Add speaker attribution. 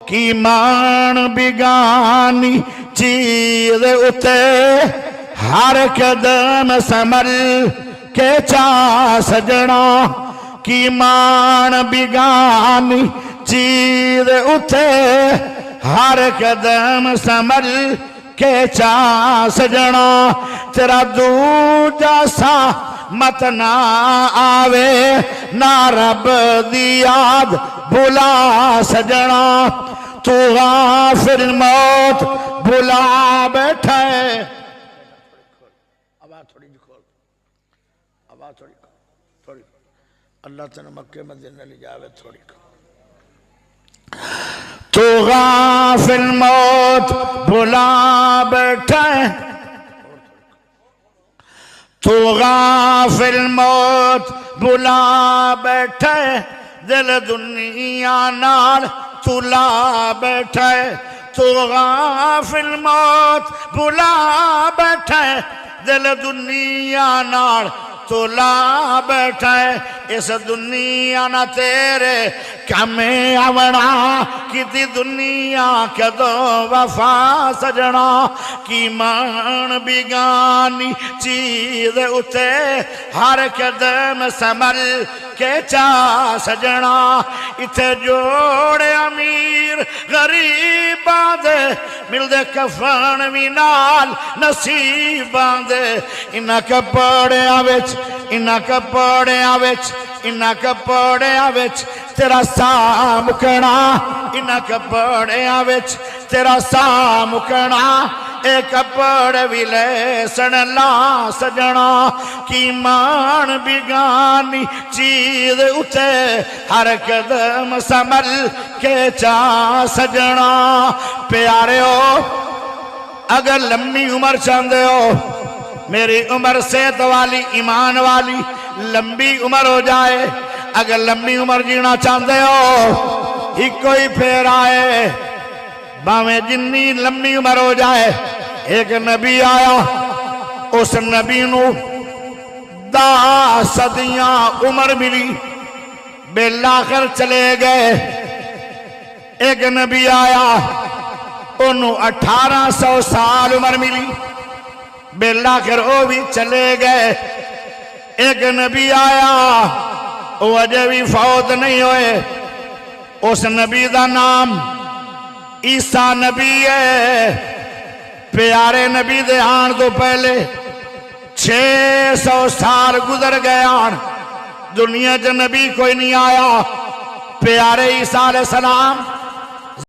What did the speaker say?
Speaker 1: کی مان بگانی چیز اتے ہر قدم سنبھل کے چا سجنا کی مان بگانی چیز اتے ہر قدم سنبھل کے چا سجنا تیرا دوجا سا مت نہ آوے نہ رب دی یاد بھلا سجنا تو غافل موت بھلا بیٹھا ہے آواز تھوڑی کھول آواز تھوڑی اللہ تنے مکہ مدینہ لے جاوے تھوڑی تو غافل موت بھلا بیٹھا ہے تو غافل موت بھلا بیٹھا ہے دل دنیا نال تلا بیٹھا ہے تو غافل موت بھلا بیٹھا ہے دل دنیا نال تلا بیٹھا ہے اس دنیا نہ تیرے کمیں آونا کتی دنیا کدو وفا سجنا کی مان بگانی چیز اتے ہر قدم سنبھل کے چا سجنا اتھے جوڑے امیر غریب باندے مل دے کفن وی نال نصیب باندے انہاں کپڑیاں وچ انہاں کپڑیاں وچ تیرا سا مکنا انہاں کپڑیاں وچ تیرا سا مکنا اے کپڑے بھی لے سن لا سجنا کی مان بگانی چیز اٹھے ہر قدم سنبھل کے چا سجنا پیارے ہو اگر لمبی عمر چاہتے ہو میری عمر صحت والی ایمان والی لمبی عمر ہو جائے اگر لمبی عمر جینا چاہتے ہو ہی کوئی پھیر آئے باویں جنی لمبی عمر ہو جائے ایک نبی آیا اس نبی نو 10 صدیاں عمر ملی بالآخر چلے گئے ایک نبی آیا انہوں 1800 سال عمر ملی بالآخر وہ بھی چلے گئے ایک نبی آیا وہ اجے بھی فوت نہیں ہوئے اس نبی دا نام عیسیٰ نبی ہے پیارے نبی دے آن تو پہلے 600 سال گزر گئے آن دنیا جو نبی کوئی نہیں آیا پیارے عیسیٰ علیہ السلام